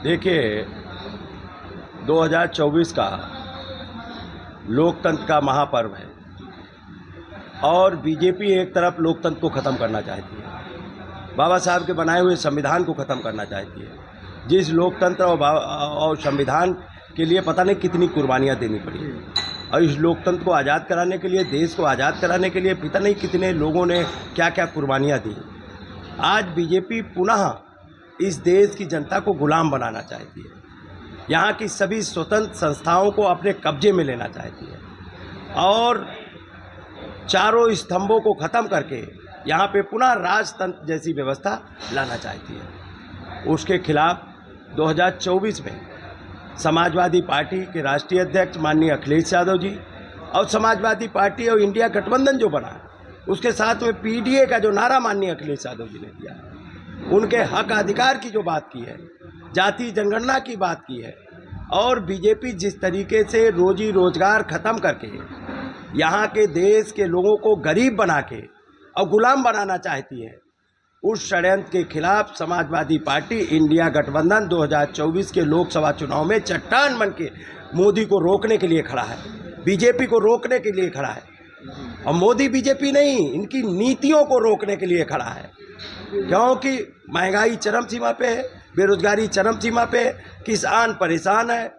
देखिए, 2024 का लोकतंत्र का महापर्व है और बीजेपी एक तरफ लोकतंत्र को ख़त्म करना चाहती है, बाबा साहब के बनाए हुए संविधान को ख़त्म करना चाहती है। जिस लोकतंत्र और संविधान के लिए पता नहीं कितनी कुर्बानियाँ देनी पड़ी और इस लोकतंत्र को आज़ाद कराने के लिए, देश को आज़ाद कराने के लिए पता नहीं कितने लोगों ने क्या क्या कुर्बानियाँ दी। आज बीजेपी पुनः इस देश की जनता को गुलाम बनाना चाहती है, यहाँ की सभी स्वतंत्र संस्थाओं को अपने कब्जे में लेना चाहती है और चारों स्तंभों को ख़त्म करके यहाँ पे पुनः राजतंत्र जैसी व्यवस्था लाना चाहती है। उसके खिलाफ 2024 में समाजवादी पार्टी के राष्ट्रीय अध्यक्ष माननीय अखिलेश यादव जी और समाजवादी पार्टी और इंडिया गठबंधन जो बना, उसके साथ में पीडीए का जो नारा माननीय अखिलेश यादव जी ने दिया है, उनके हक अधिकार की जो बात की है, जाति जनगणना की बात की है और बीजेपी जिस तरीके से रोजी रोजगार ख़त्म करके यहाँ के देश के लोगों को गरीब बना के और गुलाम बनाना चाहती है, उस षड्यंत्र के खिलाफ समाजवादी पार्टी इंडिया गठबंधन 2024 के लोकसभा चुनाव में चट्टान बन के मोदी को रोकने के लिए खड़ा है, बीजेपी को रोकने के लिए खड़ा है। और मोदी बीजेपी नहीं, इनकी नीतियों को रोकने के लिए खड़ा है, क्योंकि महंगाई चरम सीमा पे है, बेरोजगारी चरम सीमा पे है, किसान परेशान है,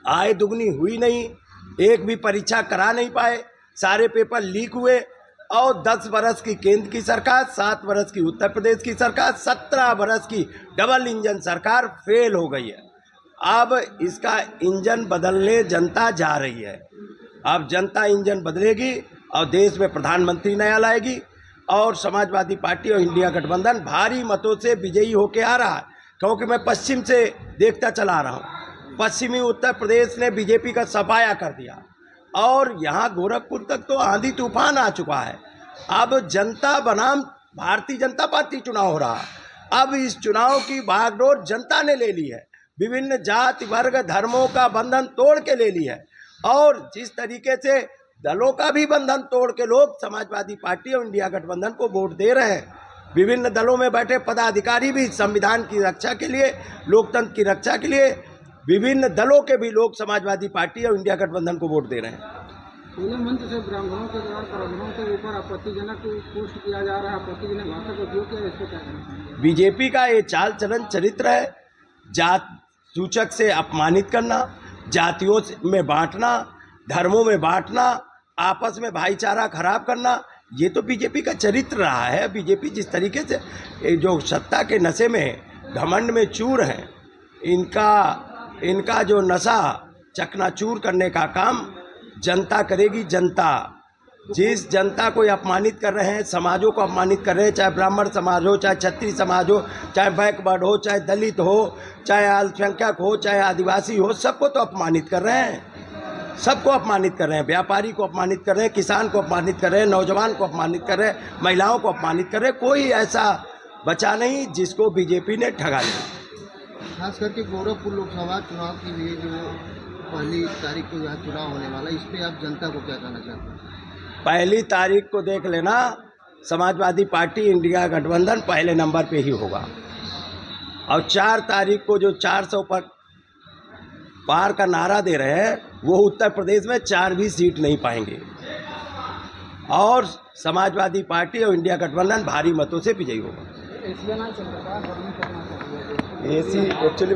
आय दुगनी हुई नहीं, एक भी परीक्षा करा नहीं पाए, सारे पेपर लीक हुए और 10 बरस की केंद्र की सरकार, 7 बरस की उत्तर प्रदेश की सरकार, 17 बरस की डबल इंजन सरकार फेल हो गई है। अब इसका इंजन बदलने जनता जा रही है। अब जनता इंजन बदलेगी और देश में प्रधानमंत्री नया लाएगी और समाजवादी पार्टी और इंडिया गठबंधन भारी मतों से विजयी होके आ रहा है, क्योंकि मैं पश्चिम से देखता चला आ रहा हूँ। पश्चिमी उत्तर प्रदेश ने बीजेपी का सफाया कर दिया और यहाँ गोरखपुर तक तो आंधी तूफान आ चुका है। अब जनता बनाम भारतीय जनता पार्टी चुनाव हो रहा है। अब इस चुनाव की बागडोर जनता ने ले ली है, विभिन्न जाति वर्ग धर्मों का बंधन तोड़ के ले ली है और जिस तरीके से दलों का भी बंधन तोड़ के लोग समाजवादी पार्टी और इंडिया गठबंधन को वोट दे रहे हैं। विभिन्न दलों में बैठे पदाधिकारी भी संविधान की रक्षा के लिए, लोकतंत्र की रक्षा के लिए, विभिन्न दलों के भी लोग समाजवादी पार्टी और इंडिया गठबंधन को वोट दे रहे हैं। मंच से ब्राह्मणों के द्वारा ब्राह्मणों के ऊपर आपत्तिजनक पोस्ट किया जा रहा है, आपत्तिजनक भाषा का उपयोग किया, इसको क्या कहना? बीजेपी का ये चाल चलन चरित्र है, जात सूचक से अपमानित करना, जातियों में बांटना, धर्मों में बांटना, आपस में भाईचारा खराब करना, ये तो बीजेपी का चरित्र रहा है। बीजेपी जिस तरीके से जो सत्ता के नशे में, घमंड में चूर हैं, इनका जो नशा चकनाचूर करने का काम जनता करेगी। जनता जिस जनता को अपमानित कर रहे हैं, समाजों को अपमानित कर रहे हैं, चाहे ब्राह्मण समाज हो, चाहे क्षत्रिय समाज हो, चाहे बैकवर्ड हो, चाहे दलित हो, चाहे अल्पसंख्यक हो, चाहे आदिवासी हो, सबको तो अपमानित कर रहे हैं, सबको अपमानित कर रहे हैं। व्यापारी को अपमानित कर रहे हैं, किसान को अपमानित कर रहे हैं, नौजवान को अपमानित कर रहे हैं, महिलाओं को अपमानित कर रहे हैं। कोई ऐसा बचा नहीं जिसको बीजेपी ने ठगा लिया। खास करके गोरखपुर लोकसभा चुनाव के लिए जो 1 तारीख को यहाँ चुनाव होने वाला है, इस पर आप जनता को क्या कहना चाहते हैं? 1 तारीख को देख लेना, समाजवादी पार्टी इंडिया गठबंधन पहले नंबर पे ही होगा और 4 तारीख को जो 400 पर पार का नारा दे रहे हैं, वो उत्तर प्रदेश में 4 भी सीट नहीं पाएंगे और समाजवादी पार्टी और इंडिया गठबंधन भारी मतों से विजयी होगा। एशिया ना चल रहा है, एक्चुअली